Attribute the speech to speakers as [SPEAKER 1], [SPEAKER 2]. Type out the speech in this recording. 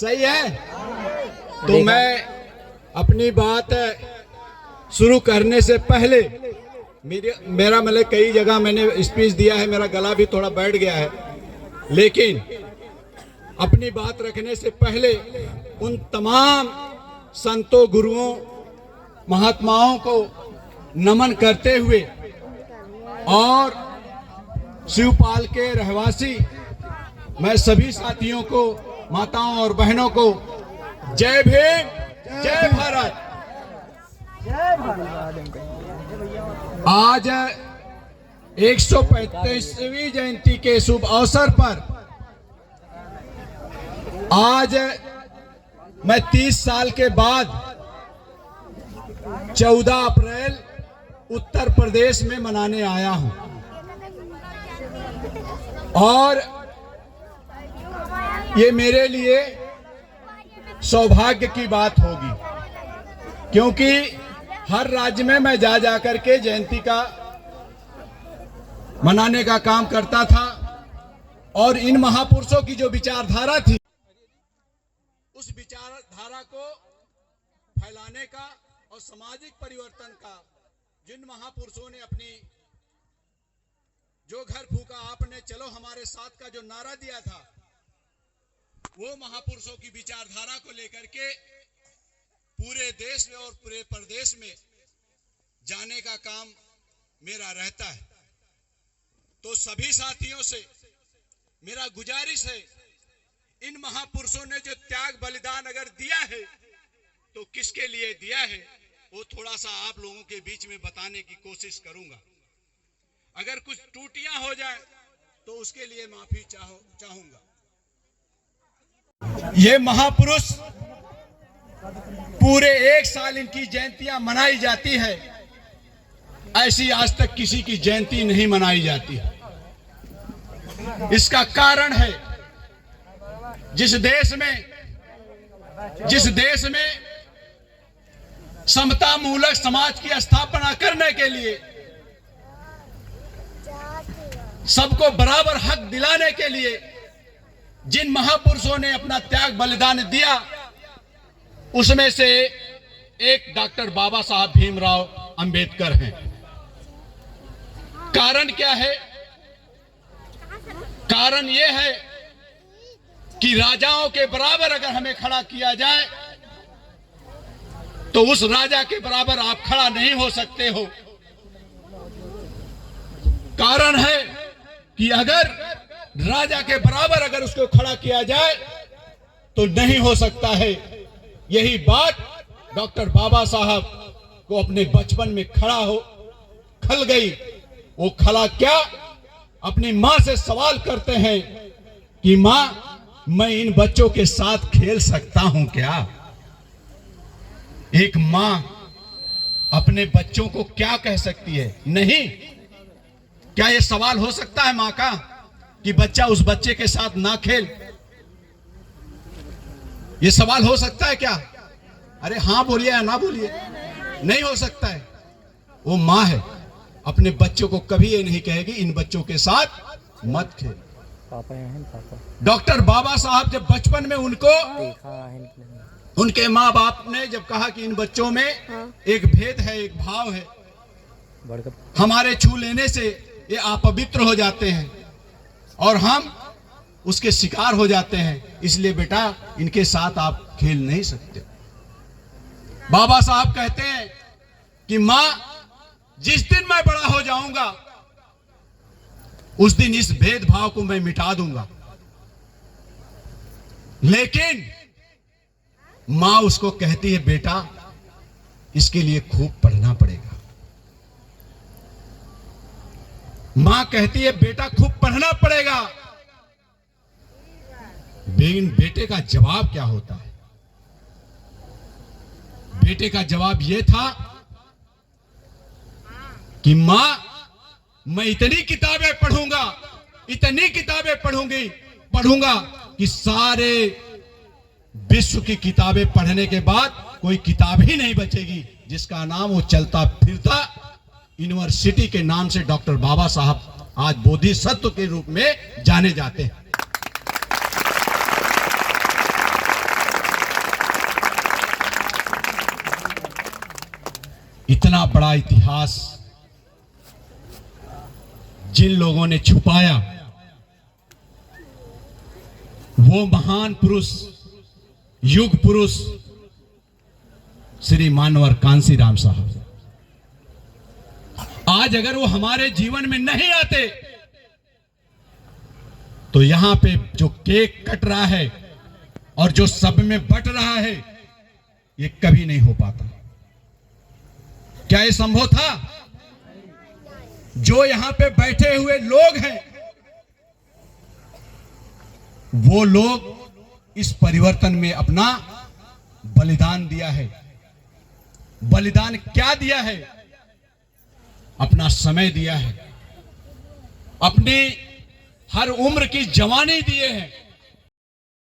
[SPEAKER 1] सही है। तो मैं अपनी बात शुरू करने से पहले मेरा मतलब कई जगह मैंने स्पीच दिया है, मेरा गला भी थोड़ा बैठ गया है, लेकिन अपनी बात रखने से पहले उन तमाम संतों, गुरुओं, महात्माओं को नमन करते हुए और शिवपाल के रहवासी मैं सभी साथियों को, माताओं और बहनों को जय भीम, जय भारत। आज 135वीं जयंती के शुभ अवसर पर आज मैं 30 साल के बाद 14 अप्रैल उत्तर प्रदेश में मनाने आया हूं और ये मेरे लिए सौभाग्य की बात होगी, क्योंकि हर राज्य में मैं जा करके जयंती का मनाने का काम करता था और इन महापुरुषों की जो विचारधारा थी उस विचारधारा को फैलाने का और सामाजिक परिवर्तन का, जिन महापुरुषों ने अपनी जो घर फूका आपने चलो हमारे साथ का जो नारा दिया था, वो महापुरुषों की विचारधारा को लेकर के पूरे देश में और पूरे प्रदेश में जाने का काम मेरा रहता है। तो सभी साथियों से मेरा गुजारिश है, इन महापुरुषों ने जो त्याग बलिदान अगर दिया है तो किसके लिए दिया है वो थोड़ा सा आप लोगों के बीच में बताने की कोशिश करूंगा। अगर कुछ त्रुटियां हो जाए तो उसके लिए माफी चाहूंगा। ये महापुरुष पूरे एक साल इनकी जयंतियां मनाई जाती है, ऐसी आज तक किसी की जयंती नहीं मनाई जाती। इसका कारण है जिस देश में समता मूलक समाज की स्थापना करने के लिए, सबको बराबर हक दिलाने के लिए जिन महापुरुषों ने अपना त्याग बलिदान दिया, उसमें से एक डॉक्टर बाबा साहब भीमराव अंबेडकर हैं। कारण क्या है? कारण यह है कि राजाओं के बराबर अगर हमें खड़ा किया जाए तो उस राजा के बराबर आप खड़ा नहीं हो सकते हो। कारण है कि अगर राजा के बराबर अगर उसको खड़ा किया जाए तो नहीं हो सकता है। यही बात डॉक्टर बाबा साहब को अपने बचपन में खल गई। वो खला क्या? अपनी मां से सवाल करते हैं कि मां, मैं इन बच्चों के साथ खेल सकता हूं क्या? एक मां अपने बच्चों को क्या कह सकती है? नहीं। क्या यह सवाल हो सकता है मां का कि बच्चा उस बच्चे के साथ ना खेल? यह सवाल हो सकता है क्या? अरे हां बोलिए या ना बोलिए, नहीं हो सकता है। वो मां है, अपने बच्चों को कभी ये नहीं कहेगी इन बच्चों के साथ मत खेल। डॉक्टर बाबा साहब जब बचपन में उनके माँ बाप ने जब कहा कि इन बच्चों में एक भेद है, एक भाव है, हमारे छू लेने से ये अपवित्र हो जाते हैं और हम उसके शिकार हो जाते हैं, इसलिए बेटा इनके साथ आप खेल नहीं सकते। बाबा साहब कहते हैं कि मां, जिस दिन मैं बड़ा हो जाऊंगा उस दिन इस भेदभाव को मैं मिटा दूंगा। लेकिन मां उसको कहती है, बेटा इसके लिए खूब पढ़ना पड़ेगा। मां कहती है, बेटा खूब पढ़ना पड़ेगा। लेकिन बेटे का जवाब क्या होता है? बेटे का जवाब यह था कि मां, मैं इतनी किताबें पढ़ूंगा कि सारे विश्व की किताबें पढ़ने के बाद कोई किताब ही नहीं बचेगी जिसका नाम वो चलता फिरता यूनिवर्सिटी के नाम से डॉक्टर बाबा साहब आज बोधिसत्व के रूप में जाने जाते हैं। इतना बड़ा इतिहास जिन लोगों ने छुपाया, वो महान पुरुष, युग पुरुष श्री मानवर कांसीराम साहब, आज अगर वो हमारे जीवन में नहीं आते तो यहां पे जो केक कट रहा है और जो सब में बट रहा है, ये कभी नहीं हो पाता। क्या ये संभव था? जो यहां पे बैठे हुए लोग हैं, वो लोग इस परिवर्तन में अपना बलिदान दिया है। बलिदान क्या दिया है? अपना समय दिया है, अपनी हर उम्र की जवानी दिए हैं,